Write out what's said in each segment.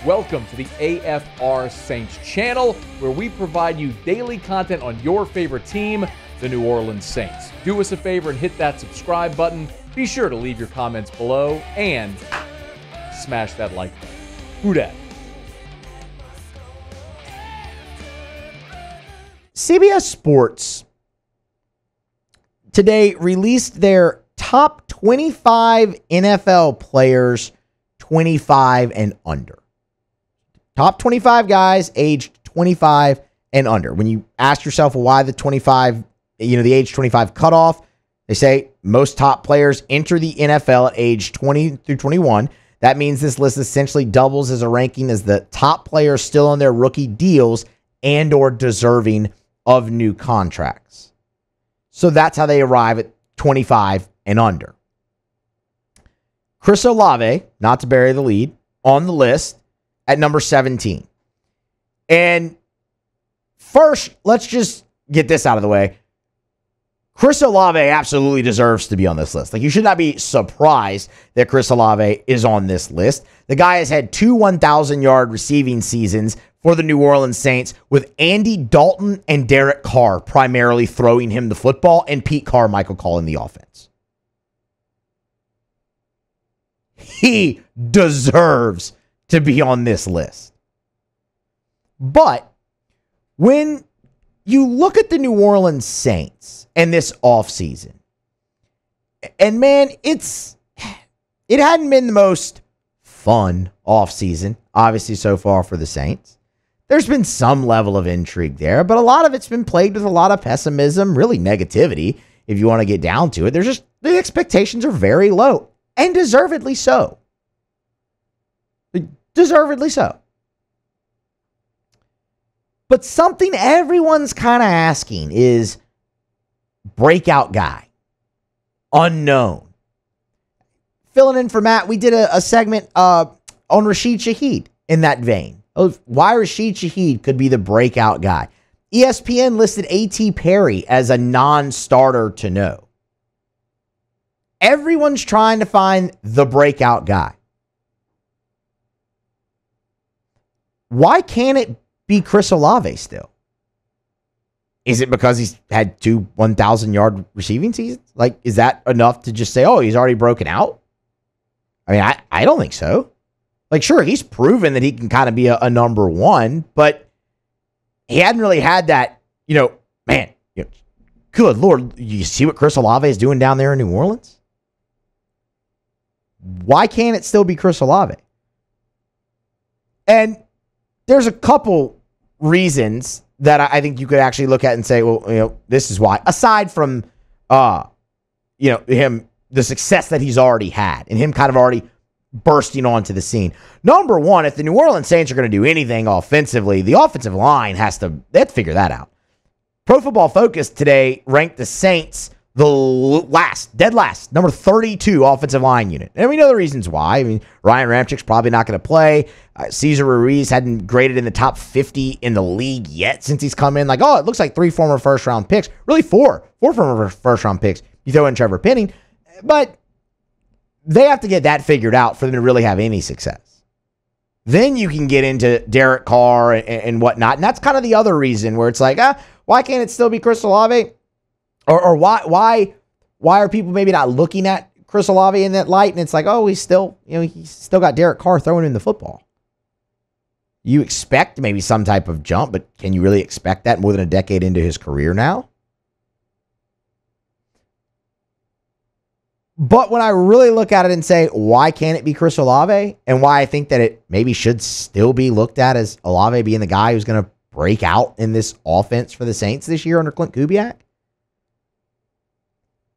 Welcome to the AFR Saints channel, where we provide you daily content on your favorite team, the New Orleans Saints. Do us a favor and hit that subscribe button. Be sure to leave your comments below and smash that like button. Who dat? CBS Sports today released their top 25 NFL players 25 and under. Top 25 guys aged 25 and under. When you ask yourself why the 25, the age 25 cutoff, they say most top players enter the NFL at age 20 through 21. That means this list essentially doubles as a ranking as the top players still on their rookie deals and or deserving of new contracts. So that's how they arrive at 25 and under. Chris Olave, not to bury the lead, on the list at number 17. And first, let's just get this out of the way. Chris Olave absolutely deserves to be on this list. Like, you should not be surprised that Chris Olave is on this list. The guy has had two 1,000-yard receiving seasons for the New Orleans Saints, with Andy Dalton and Derek Carr primarily throwing him the football and Pete Carmichael calling the offense. He deserves to be on this list. But when you look at the New Orleans Saints and this offseason, and man, it hadn't been the most fun offseason, obviously, so far for the Saints. There's been some level of intrigue there, but a lot of it's been plagued with a lot of pessimism, really negativity, if you want to get down to it. The expectations are very low, and deservedly so. Deservedly so. But something everyone's kind of asking is breakout guy, unknown. Filling in for Matt, we did a segment on Rashid Shaheed in that vein. Of why Rashid Shaheed could be the breakout guy. ESPN listed A.T. Perry as a non-starter to know. Everyone's trying to find the breakout guy. Why can't it be Chris Olave still? Is it because he's had two 1,000-yard receiving seasons? Like, is that enough to just say, oh, he's already broken out? I mean, I don't think so. Like, sure, he's proven that he can kind of be a number one, but he hadn't really had that, man, good Lord, you see what Chris Olave is doing down there in New Orleans? Why can't it still be Chris Olave? And there's a couple reasons that I think you could actually look at and say, well, this is why. Aside from, him, the success that he's already had and him kind of already bursting onto the scene. Number one, if the New Orleans Saints are going to do anything offensively, the offensive line they have to figure that out. Pro Football Focus today ranked the Saints dead last, number 32 offensive line unit. And we know the reasons why. I mean, Ryan Ramchik's probably not going to play. Cesar Ruiz hadn't graded in the top 50 in the league yet since he's come in. Like, it looks like 3 former first-round picks. Really, 4 former first-round picks. You throw in Trevor Penning. But they have to get that figured out for them to really have any success. Then you can get into Derek Carr and whatnot. And that's kind of the other reason where it's like, why can't it still be Chris Olave? Or why are people maybe not looking at Chris Olave in that light? And it's like, he's still got Derek Carr throwing in the football. You expect maybe some type of jump, but can you really expect that more than a decade into his career now? But when I really look at it and say, why can't it be Chris Olave? And why I think that it maybe should still be looked at as Olave being the guy who's going to break out in this offense for the Saints this year under Clint Kubiak,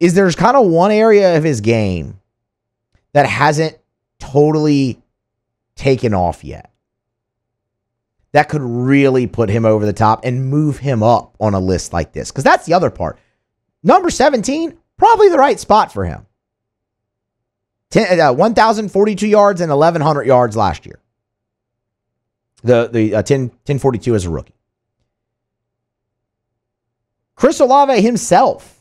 is there's kind of one area of his game that hasn't totally taken off yet. That could really put him over the top and move him up on a list like this. Because that's the other part. Number 17, probably the right spot for him. 1,042 yards and 1,100 yards last year. The 1042 as a rookie. Chris Olave himself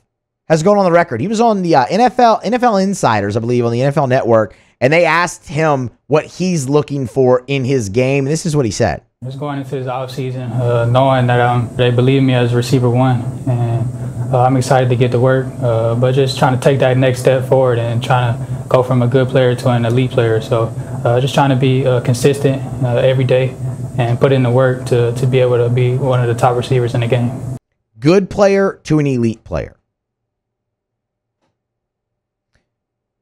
has gone on the record. He was on the NFL Insiders, I believe, on the NFL Network, And they asked him what he's looking for in his game. This is what he said. Just going into this offseason, knowing that they believe me as receiver one, and I'm excited to get to work, but just trying to take that next step forward and trying to go from a good player to an elite player. So just trying to be consistent every day and put in the work to be able to be one of the top receivers in the game. Good player to an elite player.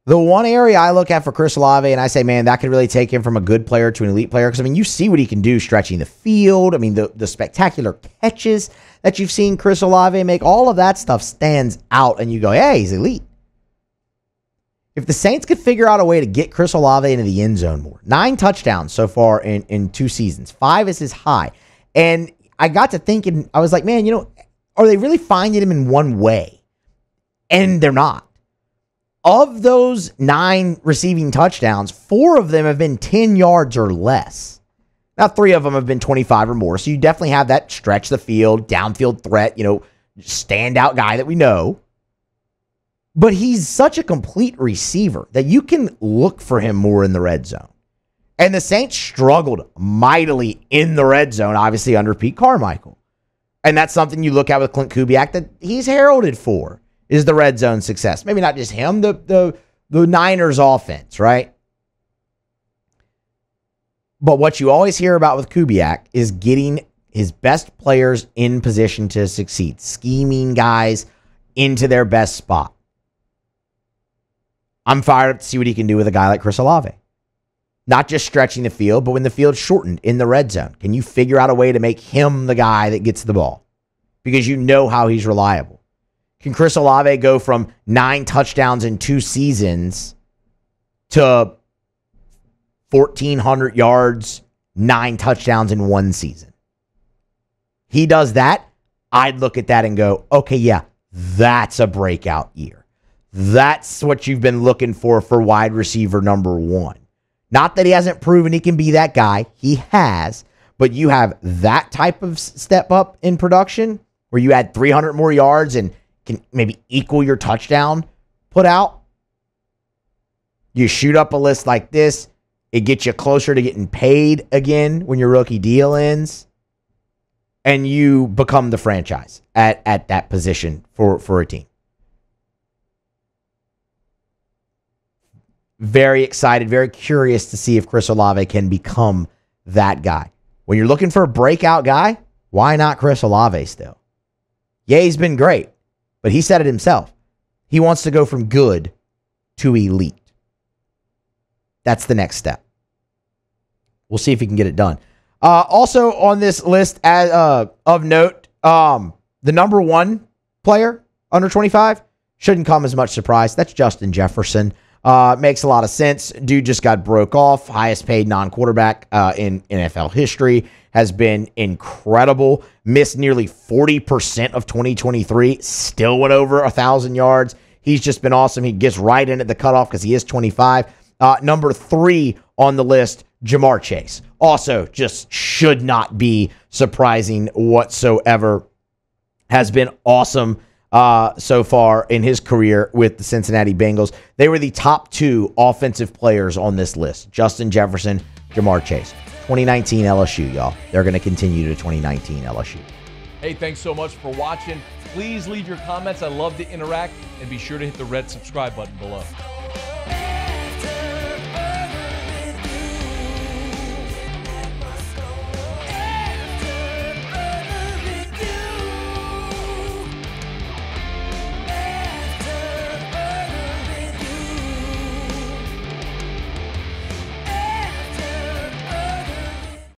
The one area I look at for Chris Olave, and I say, man, that could really take him from a good player to an elite player. Because, I mean, you see what he can do stretching the field. I mean, the spectacular catches that you've seen Chris Olave make, all of that stuff stands out. And you go, hey, he's elite. If the Saints could figure out a way to get Chris Olave into the end zone more, 9 touchdowns so far in 2 seasons, 5 is his high. And I got to thinking, I was like, man, you know, are they really finding him in one way? And they're not. Of those 9 receiving touchdowns, 4 of them have been 10 yards or less. Now, 3 of them have been 25 or more. So you definitely have that stretch the field, downfield threat, you know, standout guy that we know. But he's such a complete receiver that you can look for him more in the red zone. And the Saints struggled mightily in the red zone, obviously under Pete Carmichael. And that's something you look at with Clint Kubiak that he's heralded for. Is the red zone success. Maybe not just him, the Niners offense, right? But what you always hear about with Kubiak is getting his best players in position to succeed, scheming guys into their best spot. I'm fired up to see what he can do with a guy like Chris Olave. Not just stretching the field, but when the field's shortened in the red zone. Can you figure out a way to make him the guy that gets the ball? Because you know how he's reliable. Can Chris Olave go from 9 touchdowns in 2 seasons to 1,400 yards, 9 touchdowns in 1 season? He does that, I'd look at that and go, okay, yeah, that's a breakout year. That's what you've been looking for wide receiver number 1. Not that he hasn't proven he can be that guy. He has. But you have that type of step up in production where you add 300 more yards and can maybe equal your touchdown put out. You shoot up a list like this, it gets you closer to getting paid again when your rookie deal ends, and you become the franchise at that position for a team. Very excited, very curious to see if Chris Olave can become that guy. When you're looking for a breakout guy, why not Chris Olave still? Yeah, he's been great. But he said it himself. He wants to go from good to elite. That's the next step. We'll see if he can get it done. Also on this list of note, the number 1 player under 25 shouldn't come as much surprise. That's Justin Jefferson. Makes a lot of sense. Dude just got broke off. Highest paid non-quarterback in NFL history. Has been incredible. Missed nearly 40% of 2023. Still went over 1,000 yards. He's just been awesome. He gets right in at the cutoff because he is 25. Number 3 on the list, Jamar Chase. Also just should not be surprising whatsoever. Has been awesome so far in his career with the Cincinnati Bengals. They were the top 2 offensive players on this list. Justin Jefferson, Jamar Chase. 2019 LSU, y'all. They're going to continue to 2019 LSU. Hey, thanks so much for watching. Please leave your comments. I love to interact. And be sure to hit the red subscribe button below.